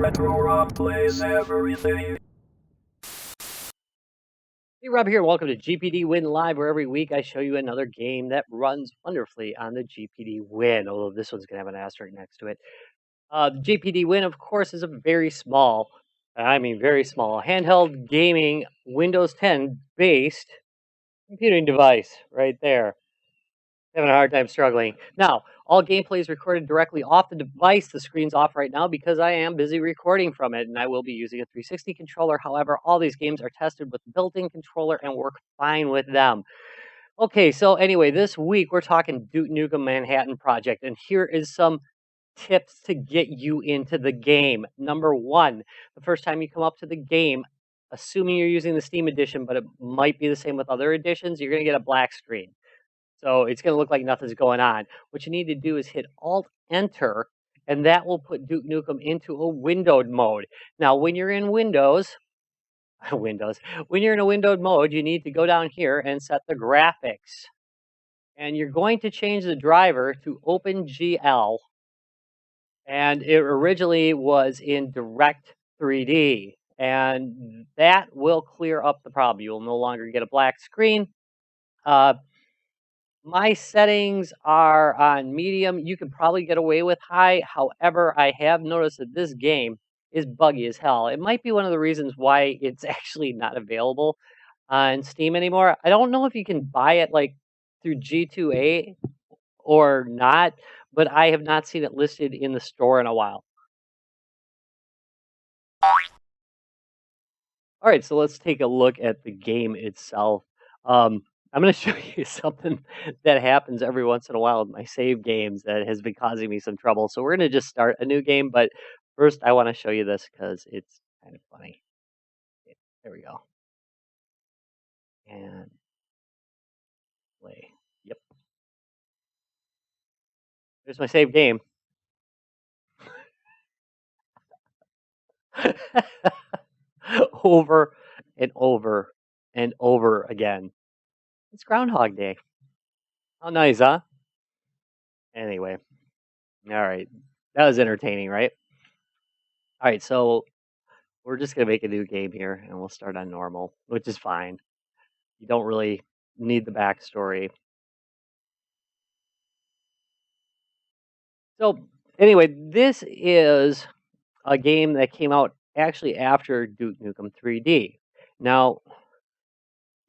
Retro Rob plays everything. Hey, Rob here. Welcome to GPD Win Live, where every week I show you another game that runs wonderfully on the GPD Win, although this one's going to have an asterisk next to it. The GPD Win, of course, is a very small, handheld gaming Windows 10 based computing device right there. Having a hard time struggling. Now, all gameplay is recorded directly off the device. The screen's off right now because I am busy recording from it, and I will be using a 360 controller. However, all these games are tested with built-in controller and work fine with them. Okay, so anyway, this week we're talking Duke Nukem Manhattan Project, and here is some tips to get you into the game. Number one, the first time you come up to the game, assuming you're using the Steam edition, but it might be the same with other editions, you're going to get a black screen. So it's going to look like nothing's going on. What you need to do is hit Alt-Enter, and that will put Duke Nukem into a windowed mode. Now, when you're in Windows, when you're in a windowed mode, you need to go down here and set the graphics. And you're going to change the driver to OpenGL. And it originally was in Direct 3D. And that will clear up the problem. You'll no longer get a black screen. My settings are on medium. You can probably get away with high. However, I have noticed that this game is buggy as hell. It might be one of the reasons why it's actually not available on Steam anymore. I don't know if you can buy it like through G2A or not, but I have not seen it listed in the store in a while. All right, so let's take a look at the game itself. I'm going to show you something that happens every once in a while with my save games that has been causing me some trouble. So we're going to just start a new game, but first I want to show you this because it's kind of funny. There we go. And play. Yep. There's my save game. Over and over and over again. It's Groundhog Day. How nice, huh? Anyway. All right. That was entertaining, right? All right, so we're just going to make a new game here, and we'll start on normal, which is fine. You don't really need the backstory. So anyway, this is a game that came out actually after Duke Nukem 3D. Now,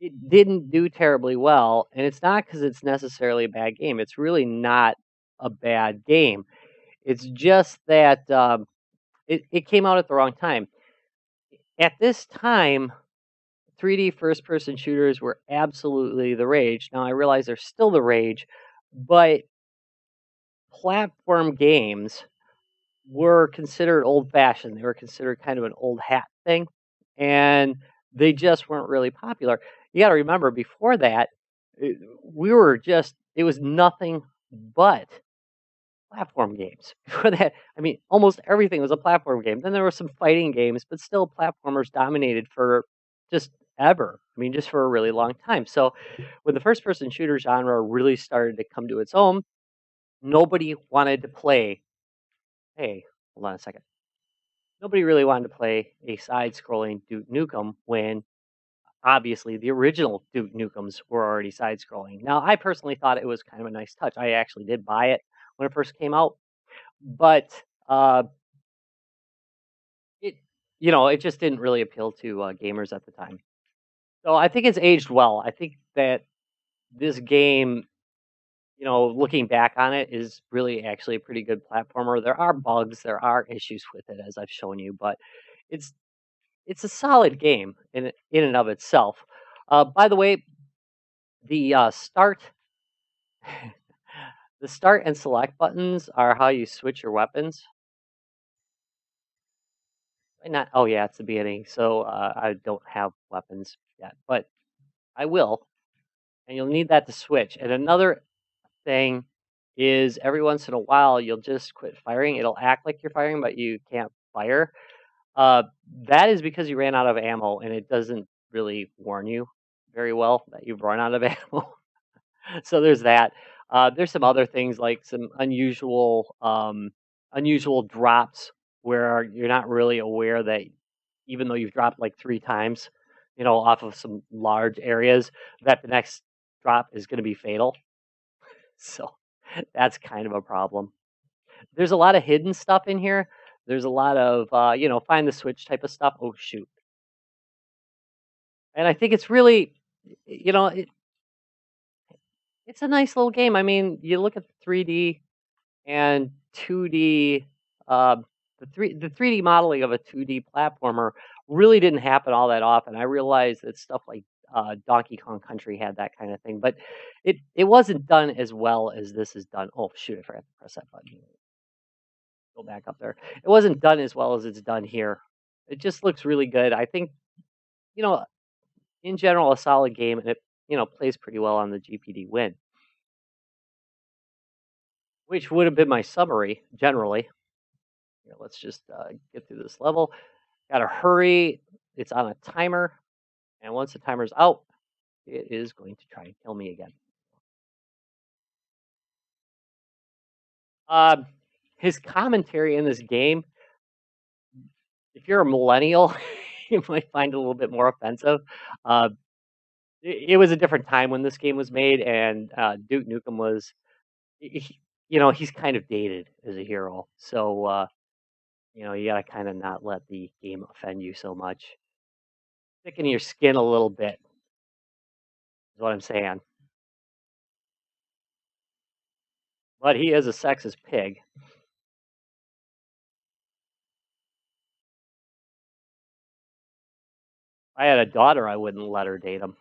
it didn't do terribly well, and it's not because it's necessarily a bad game. It's really not a bad game. It's just that it came out at the wrong time. At this time, 3D first-person shooters were absolutely the rage. Now, I realize they're still the rage, but platform games were considered old-fashioned. They were considered kind of an old hat thing, and they just weren't really popular. You got to remember, before that, it was nothing but platform games. Before that, I mean, almost everything was a platform game. Then there were some fighting games, but still platformers dominated for just ever. I mean, just for a really long time. So when the first-person shooter genre really started to come to its own, nobody wanted to play. Hey, hold on a second. Nobody really wanted to play a side-scrolling Duke Nukem when obviously the original Duke Nukems were already side-scrolling. Now, I personally thought it was kind of a nice touch. I actually did buy it when it first came out, but it just didn't really appeal to gamers at the time. So I think it's aged well. I think that this game, looking back on it, is really actually a pretty good platformer. There are bugs, there are issues with it, as I've shown you, but it's a solid game in and of itself. By the way, the start the start and select buttons are how you switch your weapons. Not, oh yeah, it's the beginning, so I don't have weapons yet, but I will, and you'll need that to switch. And another thing is every once in a while you'll just quit firing. It'll act like you're firing, but you can't fire. That is because you ran out of ammo, and it doesn't really warn you very well that you've run out of ammo. So there's that. There's some other things like some unusual drops where you're not really aware that even though you've dropped like 3 times, off of some large areas, that the next drop is gonna be fatal. So, that's kind of a problem. There's a lot of hidden stuff in here. There's a lot of, find the switch type of stuff. Oh, shoot. And I think it's really, you know, it, it's a nice little game. I mean, you look at the 3D and 2D, the 3D modeling of a 2D platformer really didn't happen all that often. I realized that stuff like Donkey Kong Country had that kind of thing, but it wasn't done as well as this is done. Oh shoot, I forgot to press that button. Go back up there. It wasn't done as well as it's done here. It just looks really good. I think, you know, in general, a solid game, and it plays pretty well on the GPD Win, which would have been my summary generally. Here, let's just get through this level. Gotta hurry. It's on a timer, and once the timer's out, it is going to try and kill me again. Uh, his commentary in this game, if you're a millennial, you might find it a little bit more offensive. Uh, it was a different time when this game was made, and Duke Nukem was, he's kind of dated as a hero. So, you gotta kind of not let the game offend you so much. Thicken your skin a little bit is what I'm saying. But he is a sexist pig. If I had a daughter, I wouldn't let her date him.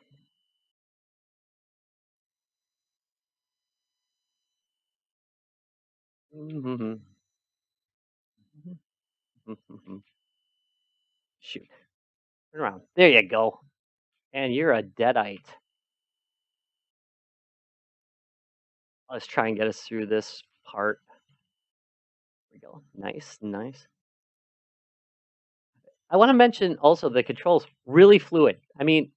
Shoot. Turn around. There you go. And you're a deadite. Let's try and get us through this part. There we go. Nice, nice. I want to mention also the controls really fluid. I mean,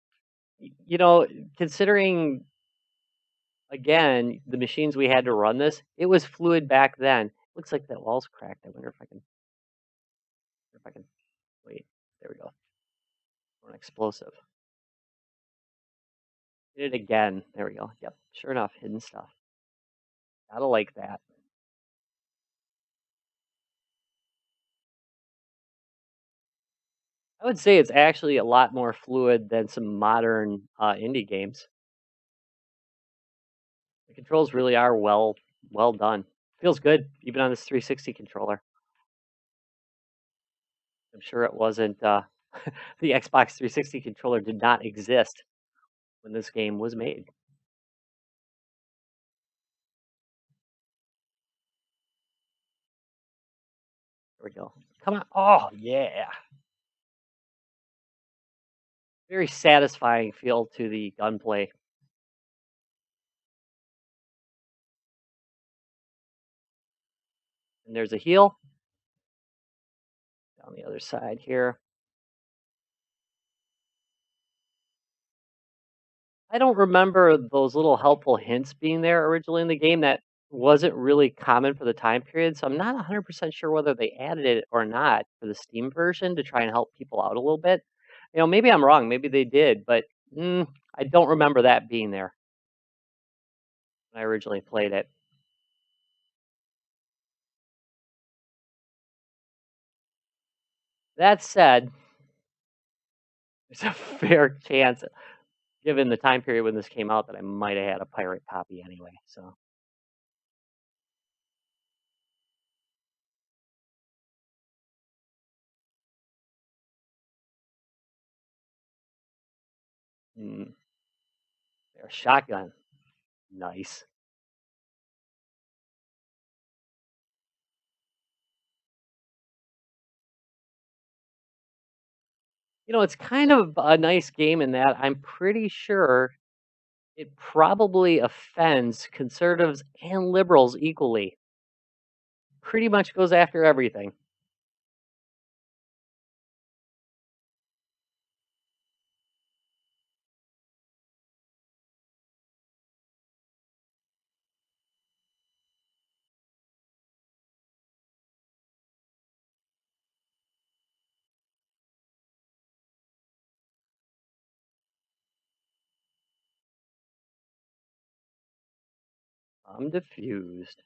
considering again the machines we had to run this, it was fluid back then. Looks like that wall's cracked. I wonder if I can wait. There we go. An explosive. Did it again. There we go. Yep. Sure enough, hidden stuff. Gotta like that. I would say it's actually a lot more fluid than some modern indie games. The controls really are well done. Feels good, even on this 360 controller. I'm sure it wasn't. The Xbox 360 controller did not exist when this game was made. There we go. Come on. Oh, yeah. Very satisfying feel to the gunplay. And there's a heal down the other side here. I don't remember those little helpful hints being there originally in the game. That wasn't really common for the time period, so I'm not 100% sure whether they added it or not for the Steam version to try and help people out a little bit. Maybe I'm wrong. Maybe they did, but I don't remember that being there when I originally played it. That said, there's a fair chance, given the time period when this came out, that I might have had a pirate copy anyway. So. Mm, there's a shotgun. Nice. It's kind of a nice game in that I'm pretty sure it probably offends conservatives and liberals equally. Pretty much goes after everything. I'm diffused.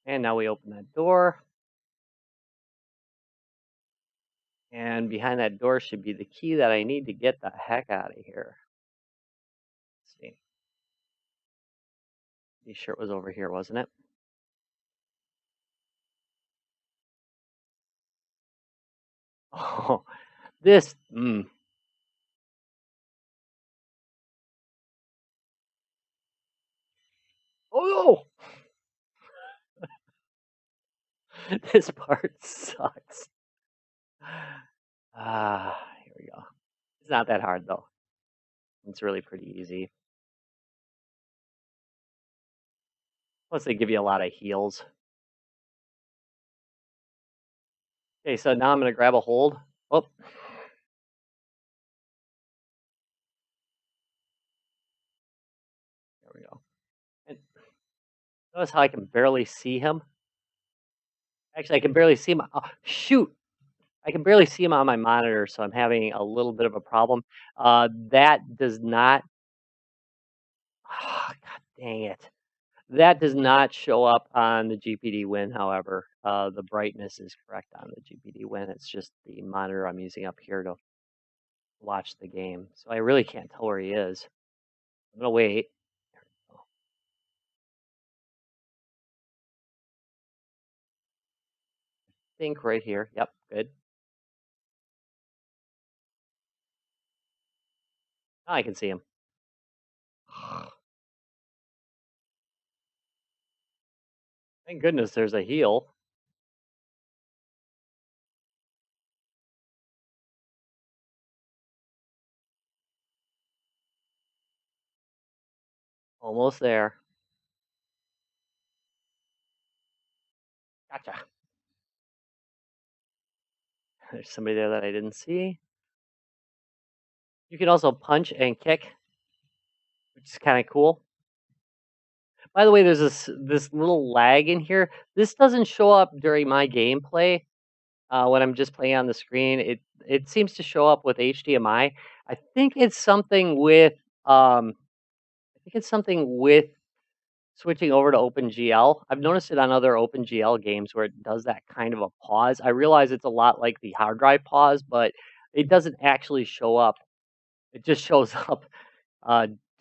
And now we open that door. And behind that door should be the key that I need to get the heck out of here. Let's see. Pretty sure it was over here, wasn't it? Oh, this. Oh no! This part sucks. Here we go. It's not that hard though. It's really pretty easy. Plus, they give you a lot of heals. Okay, so now I'm going to grab a hold. Oh. There we go. And notice how I can barely see him? Actually, I can barely see him. Oh, shoot! I can barely see him on my monitor, so I'm having a little bit of a problem. That does not... Oh, God dang it. That does not show up on the GPD Win, however. The brightness is correct on the GPD Win. It's just the monitor I'm using up here to watch the game. So I really can't tell where he is. I'm going to wait. I think right here. Yep, good. Now I can see him. Thank goodness there's a heal. Almost there. Gotcha. There's somebody there that I didn't see. You can also punch and kick, which is kind of cool. By the way, there's this little lag in here. This doesn't show up during my gameplay when I'm just playing on the screen. It seems to show up with HDMI. I think it's something with switching over to OpenGL. I've noticed it on other OpenGL games where it does that kind of a pause. I realize it's a lot like the hard drive pause, but it doesn't actually show up. It just shows up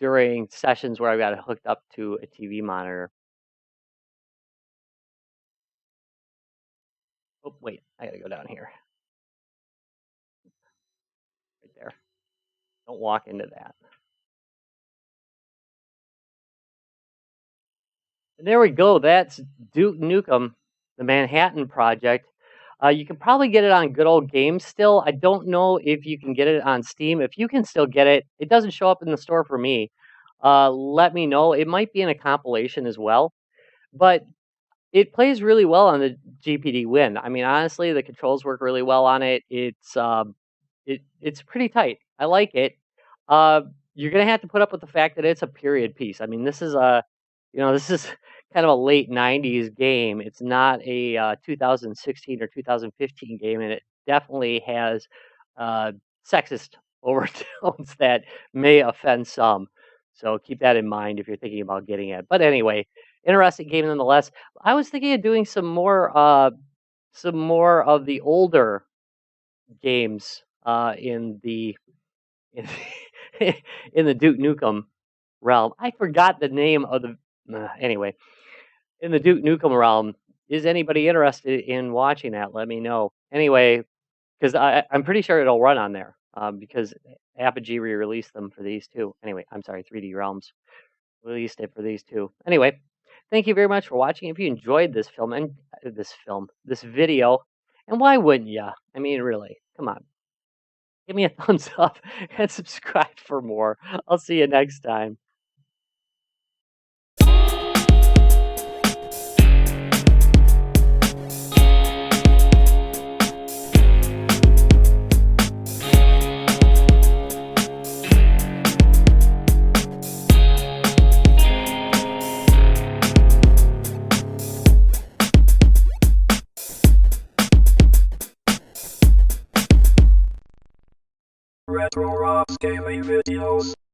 during sessions where I've got it hooked up to a TV monitor. Oh, wait, I gotta go down here. Right there. Don't walk into that. And there we go. That's Duke Nukem, the Manhattan Project. You can probably get it on Good Old Games still. I don't know if you can get it on Steam. If you can still get it, it doesn't show up in the store for me. Let me know. It might be in a compilation as well. But it plays really well on the GPD Win. I mean, honestly, the controls work really well on it. It's pretty tight. I like it. You're gonna have to put up with the fact that it's a period piece. I mean, this is kind of a late '90s game. It's not a 2016 or 2015 game, and it definitely has sexist overtones that may offend some. So keep that in mind if you're thinking about getting it. But anyway, interesting game nonetheless. I was thinking of doing some more of the older games in the in, in the Duke Nukem realm. I forgot the name of the anyway. In the Duke Nukem realm, is anybody interested in watching that? Let me know. Anyway, because I'm pretty sure it'll run on there because Apogee re-released them for these two. Anyway, I'm sorry, 3D Realms released it for these two. Anyway, thank you very much for watching. If you enjoyed this this video, and why wouldn't you? I mean, really, come on. Give me a thumbs up and subscribe for more. I'll see you next time. Retro Rocks Gaming Videos.